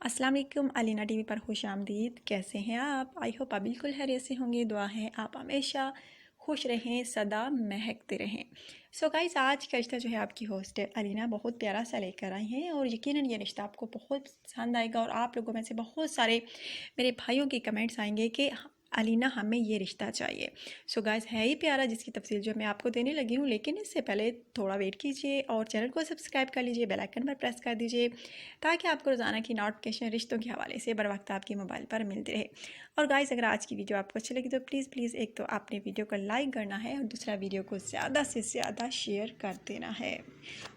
अस्सलाम वालेकुम। अलीना टीवी पर खुश आमदीद। कैसे हैं आप? आई होप आप बिल्कुल खैरियत से होंगे। दुआ है आप हमेशा खुश रहें, सदा महकते रहें। सो गाइस, आज का रिश्ता जो है आपकी होस्ट है अलीना बहुत प्यारा सा लेकर आई हैं और यकीनन ये रिश्ता आपको बहुत पसंद आएगा। और आप लोगों में से बहुत सारे मेरे भाइयों के कमेंट्स आएंगे कि अलीना हमें ये रिश्ता चाहिए। सो गाइस, है ही प्यारा जिसकी तफसील जो मैं आपको देने लगी हूँ, लेकिन इससे पहले थोड़ा वेट कीजिए और चैनल को सब्सक्राइब कर लीजिए, बेल आइकन पर प्रेस कर दीजिए ताकि आपको रोज़ाना की नोटिफिकेशन रिश्तों के हवाले से बर वक्त आपके मोबाइल पर मिलती रहे। और गाइस, अगर आज की वीडियो आपको अच्छी लगी तो प्लीज़ एक तो आपने वीडियो को लाइक करना है और दूसरा वीडियो को ज़्यादा से ज़्यादा शेयर कर देना है।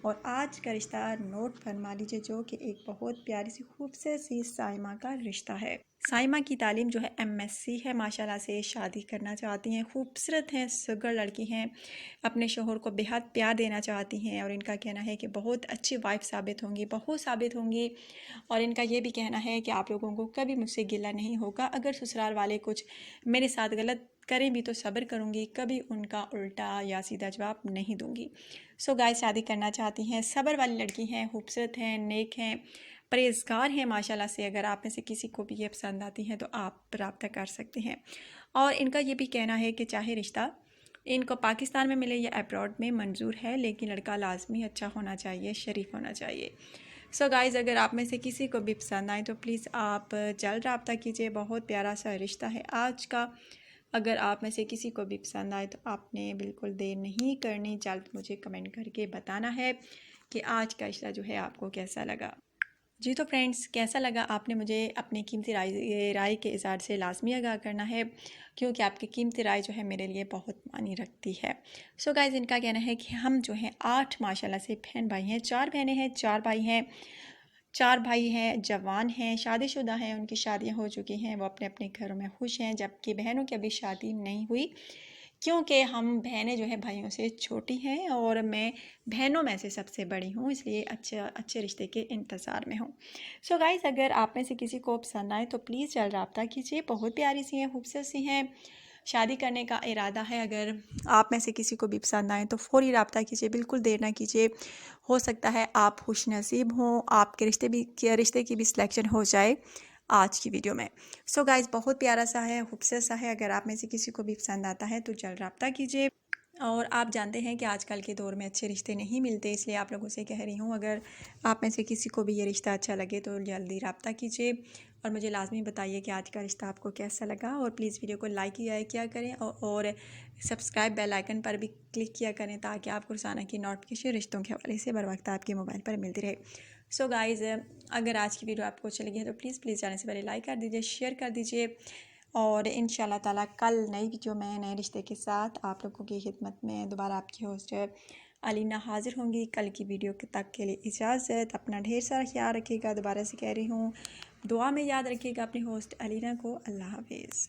और आज का रिश्ता नोट फरमा लीजिए, जो कि एक बहुत प्यारी सी खूबसूरत सी साइमा का रिश्ता है। साइमा की तालीम जो है MSc है, माशाल्लाह से शादी करना चाहती हैं, खूबसूरत हैं, सुगर लड़की हैं, अपने शोहर को बेहद प्यार देना चाहती हैं और इनका कहना है कि बहुत अच्छी वाइफ साबित होंगी, बहू साबित होंगी। और इनका ये भी कहना है कि आप लोगों को कभी मुझसे गिला नहीं होगा। अगर ससुराल वाले कुछ मेरे साथ गलत करें भी तो सब्र करूँगी, कभी उनका उल्टा या सीधा जवाब नहीं दूँगी। सो गाइस, शादी करना चाहती हैं, सब्र वाली लड़की हैं, खूबसूरत हैं, नेक हैं, परहेज़गार हैं माशाल्लाह से। अगर आप में से किसी को भी ये पसंद आती हैं तो आप रब्ता कर सकते हैं। और इनका ये भी कहना है कि चाहे रिश्ता इनको पाकिस्तान में मिले या अब्रॉड में मंजूर है, लेकिन लड़का लाजमी अच्छा होना चाहिए, शरीफ होना चाहिए। सो गाइज़, अगर आप में से किसी को भी पसंद आए तो प्लीज़ आप जल्द रब्ता कीजिए। बहुत प्यारा सा रिश्ता है आज का। अगर आप में से किसी को भी पसंद आए तो आपने बिल्कुल देर नहीं करनी, जल्द मुझे कमेंट करके बताना है कि आज का रिश्ता जो है आपको कैसा लगा। जी तो फ्रेंड्स, कैसा लगा आपने मुझे अपनी कीमती राय के इज़हार से लाजमी आगाह करना है, क्योंकि आपकी कीमती राय जो है मेरे लिए बहुत मानी रखती है। सो गाइज़, इनका कहना है कि हम जो हैं 8 माशाल्लाह से बहन भाई हैं, 4 बहनें हैं, 4 भाई हैं। 4 भाई हैं, जवान हैं, शादीशुदा हैं, उनकी शादियां हो चुकी हैं, वो अपने अपने घरों में खुश हैं, जबकि बहनों की अभी शादी नहीं हुई, क्योंकि हम बहनें जो है भाइयों से छोटी हैं और मैं बहनों में से सबसे बड़ी हूँ, इसलिए अच्छे रिश्ते के इंतज़ार में हूँ। सो गाइज़, अगर आप में से किसी को पसंद आए तो प्लीज़ जल्द रब्ता कीजिए। बहुत प्यारी सी हैं, खूबसूरत सी हैं, शादी करने का इरादा है। अगर आप में से किसी को भी पसंद आए तो फ़ौरी रब्ता कीजिए, बिल्कुल देर ना कीजिए। हो सकता है आप खुश नसीब हों, आपके रिश्ते की भी सिलेक्शन हो जाए आज की वीडियो में। सो गाइज़, बहुत प्यारा सा है, खूबसूरत सा है। अगर आप में से किसी को भी पसंद आता है तो जल्द रब्ता कीजिए। और आप जानते हैं कि आजकल के दौर में अच्छे रिश्ते नहीं मिलते, इसलिए आप लोगों से कह रही हूँ, अगर आप में से किसी को भी ये रिश्ता अच्छा लगे तो जल्दी रब्ता कीजिए और मुझे लाजमी बताइए कि आज का रिश्ता आपको कैसा लगा। और प्लीज़ वीडियो को लाइक किया करें और सब्सक्राइब बेल आइकन पर भी क्लिक किया करें ताकि आपको रोज़ाना की नोटिफिकेशन रिश्तों के हवाले से बर वक्त आपके मोबाइल पर मिलती रहे। सो गाइज़, अगर आज की वीडियो आपको अच्छी लगी है तो प्लीज़ जाने से पहले लाइक कर दीजिए, शेयर कर दीजिए। और इंशाल्लाह ताला कल नई वीडियो में नए रिश्ते के साथ आप लोगों की खिदमत में दोबारा आपकी होस्ट अलीना हाजिर होंगी। कल की वीडियो तक के लिए इजाज़त। अपना ढेर सारा ख्याल रखिएगा। दोबारा से कह रही हूँ, दुआ में याद रखिएगा अपनी होस्ट अलीना को। अल्लाह हाफिज़।